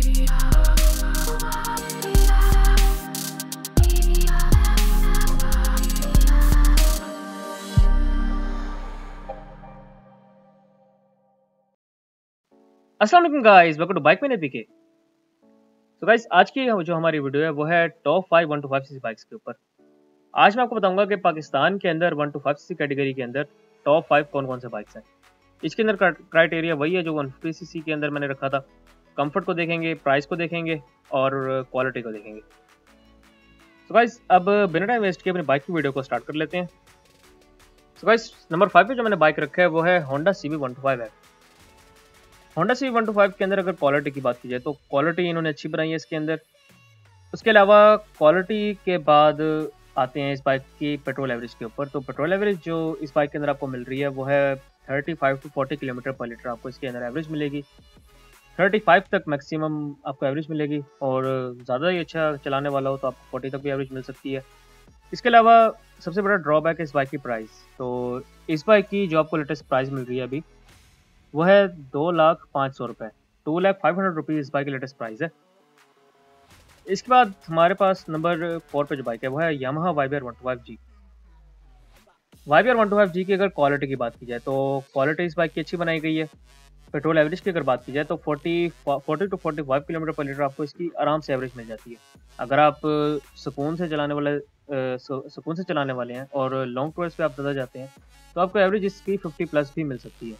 अस्सलाम वालेकुम guys, welcome to bike man APK. तो गाइस आज की जो हमारी वीडियो है वो है टॉप 5 125 सीसी बाइक्स के ऊपर। आज मैं आपको बताऊंगा कि पाकिस्तान के अंदर 125 सीसी कैटेगरी के अंदर टॉप 5 कौन कौन से बाइक्स हैं। इसके अंदर क्राइटेरिया वही है जो 150 सीसी के अंदर मैंने रखा था। कंफर्ट को देखेंगे, प्राइस को देखेंगे और क्वालिटी को देखेंगे। तो गाइस अब बिना टाइम वेस्ट किए अपनी बाइक की वीडियो को स्टार्ट कर लेते हैं। तो गाइस नंबर 5 पे जो मैंने बाइक रखा है वो है होंडा CB 125 है। होंडा CB 125 के अंदर अगर क्वालिटी की बात की जाए तो क्वालिटी इन्होंने अच्छी बनाई है इसके अंदर। उसके अलावा क्वालिटी के बाद आते हैं इस बाइक की पेट्रोल एवरेज के ऊपर। तो पेट्रोल एवरेज जो इस बाइक के अंदर आपको मिल रही है वो है 35 टू 40 किलोमीटर पर लीटर आपको इसके अंदर एवरेज मिलेगी। 35 तक मैक्सिमम आपको एवरेज मिलेगी और ज़्यादा ही अच्छा चलाने वाला हो तो आपको 40 तक भी एवरेज मिल सकती है। इसके अलावा सबसे बड़ा ड्रॉबैक है इस बाइक की प्राइस। तो इस बाइक की जो आपको लेटेस्ट प्राइस मिल रही है अभी वो है 2,05,000 रुपये, 2,05,000 रुपीज़ इस बाइक की लेटेस्ट प्राइस है। इसके बाद हमारे पास नंबर 4 पे जो बाइक है वो है Yamaha YBR 125G। YBR 125G की अगर क्वालिटी की बात की जाए तो क्वालिटी इस बाइक की अच्छी बनाई गई है। पेट्रोल एवरेज की अगर बात की जाए तो 40 टू 45 किलोमीटर पर लीटर आपको इसकी आराम से एवरेज मिल जाती है। अगर आप सुकून से चलाने वाले हैं और लॉन्ग टूर्स पे आप ज़्यादा जाते हैं तो आपको एवरेज इसकी 50 प्लस भी मिल सकती है।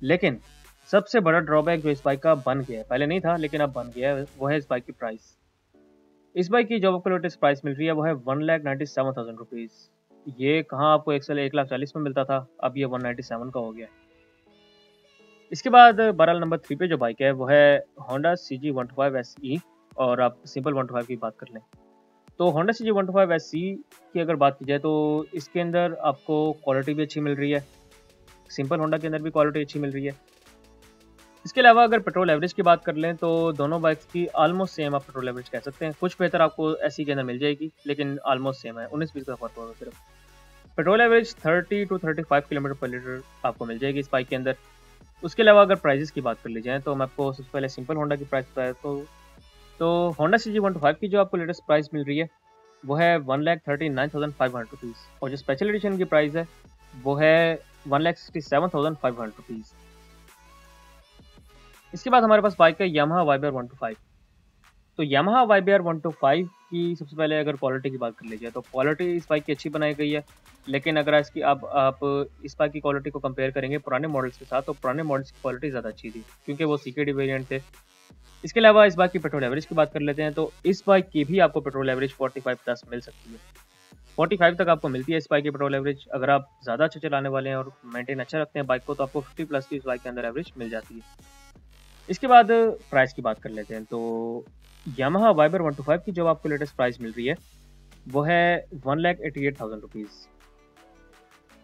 लेकिन सबसे बड़ा ड्रॉबैक जो इस बाइक का बन गया है, पहले नहीं था लेकिन अब बन गया है, वो है इस बाइक की प्राइस। इस बाइक की जो आपको लेटेस्ट प्राइस मिल रही है वो है 1,97,000 रुपीज़। ये कहाँ आपको 1,40,000 में मिलता था, अब ये 197 का हो गया है। इसके बाद बहरहाल नंबर 3 पे जो बाइक है वो है होंडा CG 125 SE। और आप सिंपल 125 की बात कर लें तो होंडा CG 125 SE की अगर बात की जाए तो इसके अंदर आपको क्वालिटी भी अच्छी मिल रही है। सिंपल होंडा के अंदर भी क्वालिटी अच्छी मिल रही है। इसके अलावा अगर पेट्रोल एवरेज की बात कर लें तो दोनों बाइक्स की ऑलमोस्ट सेम आप पेट्रोल एवरेज कह सकते हैं। कुछ बेहतर आपको एसई के अंदर मिल जाएगी लेकिन ऑलमोस्ट सेम है, 19-20 का फर्क होगा सिर्फ। पेट्रोल एवरेज 30 टू 35 किलोमीटर पर लीटर आपको मिल जाएगी इस बाइक के अंदर। उसके अलावा अगर प्राइजेस की बात कर ली जाए तो मैं आपको सबसे पहले सिंपल होंडा की प्राइस बताया तो होंडा CG 125 की जो आपको लेटेस्ट प्राइस मिल रही है वो है 1,39,500 रुपीज़ और जो स्पेशल एडिशन की प्राइस है वो है 1,67,500 रुपीज़। इसके बाद हमारे पास बाइक है यामाहा YBR 125। तो यामाहा YBR 125 की सबसे पहले अगर क्वालिटी की बात कर लीजिए तो क्वालिटी इस बाइक की अच्छी बनाई गई है। लेकिन अगर इसकी आप इस बाइक की क्वालिटी को कंपेयर करेंगे पुराने मॉडल्स के साथ तो पुराने मॉडल्स की क्वालिटी ज़्यादा अच्छी थी क्योंकि वो CKD वेरिएंट थे। इसके अलावा इस बाइक की पेट्रोल एवरेज की बात कर लेते हैं तो इस बाइक की भी आपको पेट्रोल एवरेज 45 प्लस मिल सकती है। 45 तक आपको मिलती है इस बाइक की पेट्रोल एवरेज। अगर आप ज़्यादा अच्छा चलाने वाले हैं और मेंटेन अच्छा रखते हैं बाइक को तो आपको 50 प्लस की इस बाइक के अंदर एवरेज मिल जाती है। इसके बाद प्राइस की बात कर लेते हैं तो यामाहा YBR 125 की जो आपको लेटेस्ट प्राइस मिल रही है वो है 1,88,000 रुपीज़।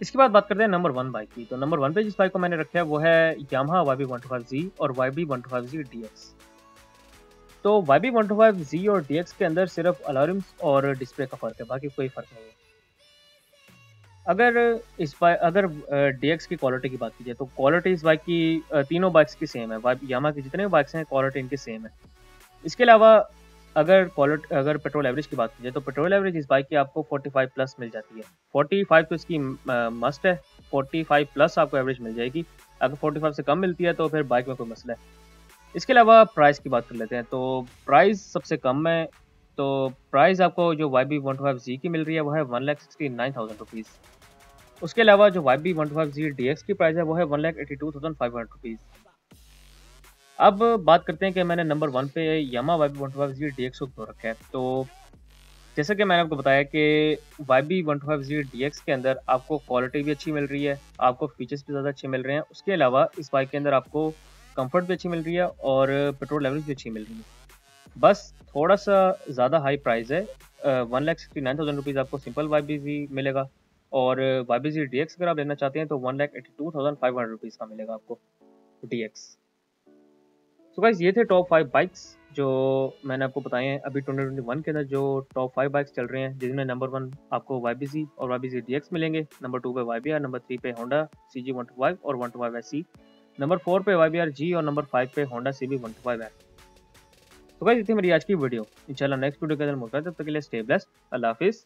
इसके बाद बात करते हैं नंबर 1 बाइक की। तो नंबर 1 पे जिस बाइक को मैंने रखा है वो है यामाहा YB 125Z और YB 125Z DX। तो YB 125Z और DX के अंदर सिर्फ अलार्म्स और डिस्प्ले का फ़र्क है, बाकी कोई फ़र्क नहीं है। अगर DX की क्वालिटी की बात की जाए तो क्वालिटी इस बाइक की तीनों बाइक्स की सेम है। यामाहा की जितने भी बाइक्स हैं क्वालिटी इनकी सेम है। इसके अलावा अगर पेट्रोल एवरेज की बात की जाए तो पेट्रोल एवरेज इस बाइक की आपको 45 प्लस मिल जाती है। 45 तो इसकी मस्ट है, 45 प्लस आपको एवरेज मिल जाएगी। अगर 45 से कम मिलती है तो फिर बाइक में कोई मसला है। इसके अलावा प्राइस की बात कर लेते हैं तो प्राइस सबसे कम है। तो प्राइस आपको जो YB 125Z की मिल रही है वो है 1,69,000 रुपीज़। उसके अलावा जो YB 125Z DX की प्राइस है वो है 1,82,500 रुपीज़। अब बात करते हैं कि मैंने नंबर 1 पे यामाहा YB 125Z DX को क्यों रखा है। तो जैसा कि मैंने आपको बताया कि YB 125Z DX के अंदर आपको क्वालिटी भी अच्छी मिल रही है, आपको फीचर्स भी ज़्यादा अच्छे मिल रहे हैं। उसके अलावा इस बाइक के अंदर आपको कंफर्ट भी अच्छी मिल रही है और पेट्रोल एवरेज भी अच्छी मिल रही है। बस थोड़ा सा ज़्यादा हाई प्राइस है, 1,69,000 रुपीज़ आपको सिंपल YBZ मिलेगा और YBZ DX अगर आप लेना चाहते हैं तो 1,82,500 रुपीज़ का मिलेगा आपको DX। तो गाइस ये थे टॉप 5 बाइक्स जो मैंने आपको बताए हैं अभी 2021 के अंदर जो टॉप 5 बाइक्स चल रहे हैं, जिनमें नंबर 1 आपको YBZ और YBZ DX मिलेंगे, नंबर 2 पे YBR, नंबर 3 पे होंडा CG 125 और 125 SE, नंबर 4 पे YBR G और नंबर 5 पे होंडा CB 125 है। तो गाइस इतनी मेरी आज की वीडियो, इंशाल्लाह नेक्स्ट वीडियो के अंदर मुलाकात, तब तक के लिए स्टे ब्लेस्ड, अल्लाह हाफिज़।